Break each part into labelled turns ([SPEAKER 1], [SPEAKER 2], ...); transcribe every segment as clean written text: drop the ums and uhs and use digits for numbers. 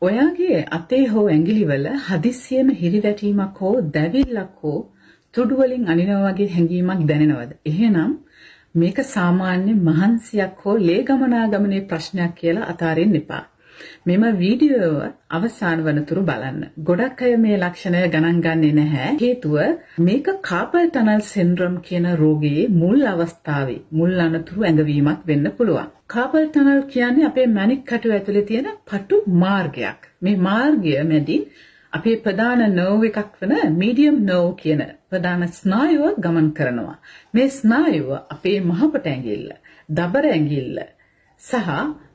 [SPEAKER 1] ඔයාගේ අතේ හෝ ඇඟිලිවල හදිස්සියෙම හිරිවැටීමක් හෝ දැවිල්ලක් හෝ තුඩු වලින් අනිනවා වගේ හැඟීමක් දැනෙනවද? එහෙනම් මේක සාමාන්‍ය මහන්සියක් හෝ ලේ ගමනාගමනේ ප්‍රශ්නයක් කියලා අතාරින්න එපා. මෙම වීඩියෝව අවසාන වනතුරු බලන්න. ගොඩක් අය මේ ලක්ෂණය ගණන් ගන්නේ නැහැ. හේතුව මේක කාපල් ටනල් සින්ඩ්‍රෝම් කියන රෝගයේ මුල් අවස්ථාවේ මුල් අනතුරු ඇඟවීමක් වෙන්න පුළුවන්. කාපල් ටනල් කියන්නේ අපේ මැණික් කටුව ඇතුලේ තියෙන පටු මාර්ගයක්. මේ මාර්ගය මැදින් අපේ ප්‍රධාන නර්ව් එකක් වන මීඩියම් නර්ව් කියන ප්‍රධාන ස්නායුව ගමන් කරනවා. මේ ස්නායුව අපේ මහපට ඇඟිල්ල, දබර ඇඟිල්ල සහ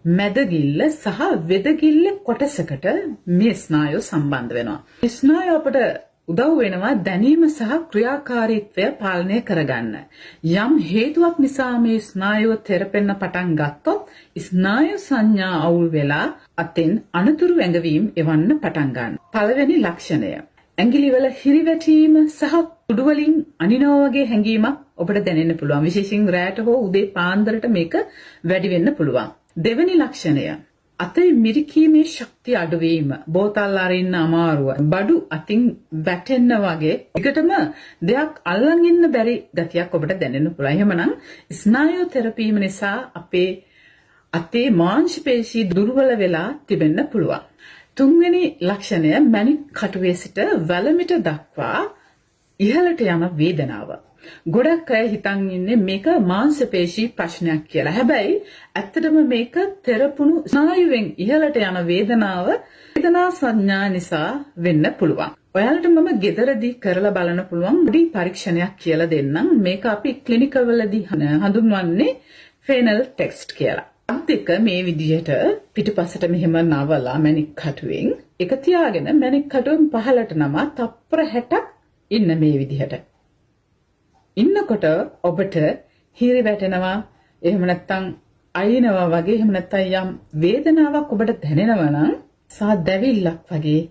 [SPEAKER 1] මැදගිල්ල සහ වෙදගිල්ල කොටසකට මේ ස්නායුව සම්බන්ධ වෙනවා. මේ ස්නායුව අපට උදව් වෙනවා දැනීම සහ ක්‍රියාකාරීත්වය පාලනය කරගන්න. යම් හේතුවක් නිසා මේ ස්නායුව තෙරපෙන්න පටන් ගත්තොත් ස්නායු සංඥා අවුල් වෙලා අතෙන් අනතුරු ඇඟවීම් එවන්න පටන් ගන්නවා. පළවෙනි ලක්ෂණය ඇඟිලිවල හිරිවැටීම සහ කුඩු වලින් අනිනවා වගේ හැඟීමක් ඔබට දැනෙන්න පුළුවන්. විශේෂයෙන් රැට හෝ උදේ පාන්දරට මේක වැඩි වෙන්න පුළුවන්. දෙවෙනි ලක්ෂණය අතේ මිරිකීමේ ශක්තිය අඩුවීම, බෝතල් අරින්න අමාරුව, බඩු අතින් වැටෙන්න වගේ එකටම දෙයක් අල්ලන් ඉන්න බැරි ගතියක් ඔබට දැනෙන්න පුළුවන්. එහෙමනම් ස්නායු තෙරපීම නිසා අපේ අතේ මාංශ පේශී දුර්වල වෙලා තිබෙන්න පුළුවන්. තුන්වෙනි ලක්ෂණය මැණික් කටුවේ සිට වැලමිට දක්වා ඉහළට යන වේදනාව. ගොඩක් අය හිතන් ඉන්නේ මේක මාංශ පේශී ප්‍රශ්නයක් කියලා. හැබැයි ඇත්තටම මේක තෙරපුණු ස්නායුවෙන් ඉහළට යන වේදනා සංඥා නිසා වෙන්න පුළුවන්. ඔයාලට මම ගෙදරදී කරලා බලන්න පුළුවන් පොඩි පරීක්ෂණයක් කියලා දෙන්නම්. මේක අපි ක්ලිනිකල් වලදී හඳුන්වන්නේ ෆේනල් ටෙස්ට් කියලා. අන්තික මේ විදිහට පිටිපස්සට මෙහෙම නවලා මැණික් කටුවෙන් එක තියාගෙන මැණික් කටුවෙන් පහළට නම තප්පර 60ක් ඉන්න මේ විදිහට. ඉන්නකොට ඔබට හිරි වැටෙනවා, එහෙම නැත්නම් අයිනවා වගේ, එහෙම නැත්නම් යම් වේදනාවක් ඔබට දැනෙනවා නම් සහ දැවිල්ලක් වගේ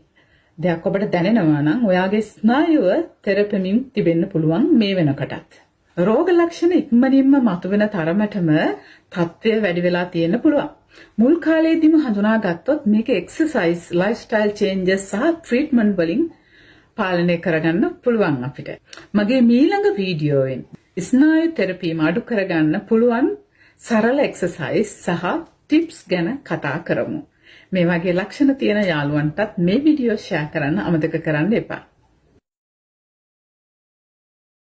[SPEAKER 1] දෙයක් ඔබට දැනෙනවා නම් ඔයාගේ ස්නායුව තෙරපෙමින් තිබෙන්න පුළුවන් මේ වෙනකොටත්. රෝග ලක්ෂණ ඉක්මනින්ම මතුවෙන තරමටම තත්ත්වය වැඩි වෙලා තියෙන්න පුළුවන්. මුල් කාලේදීම හඳුනාගත්තොත් මේක එක්සර්සයිස්, ලයිෆ්ස්ටයිල් චේන්ජස් සහ ට්‍රීට්මන්ට් වලින් පාලනය කරගන්න පුළුවන් අපිට. මගේ ඊළඟ වීඩියෝවෙන් ස්නායු තෙරපීම අඩු කරගන්න පුළුවන් සරල එක්සර්සයිස් සහ ටිප්ස් ගැන කතා කරමු. මේ වගේ ලක්ෂණ තියෙන යාළුවන්ටත් මේ වීඩියෝ ෂෙයා කරන්න අමතක කරන්න එපා.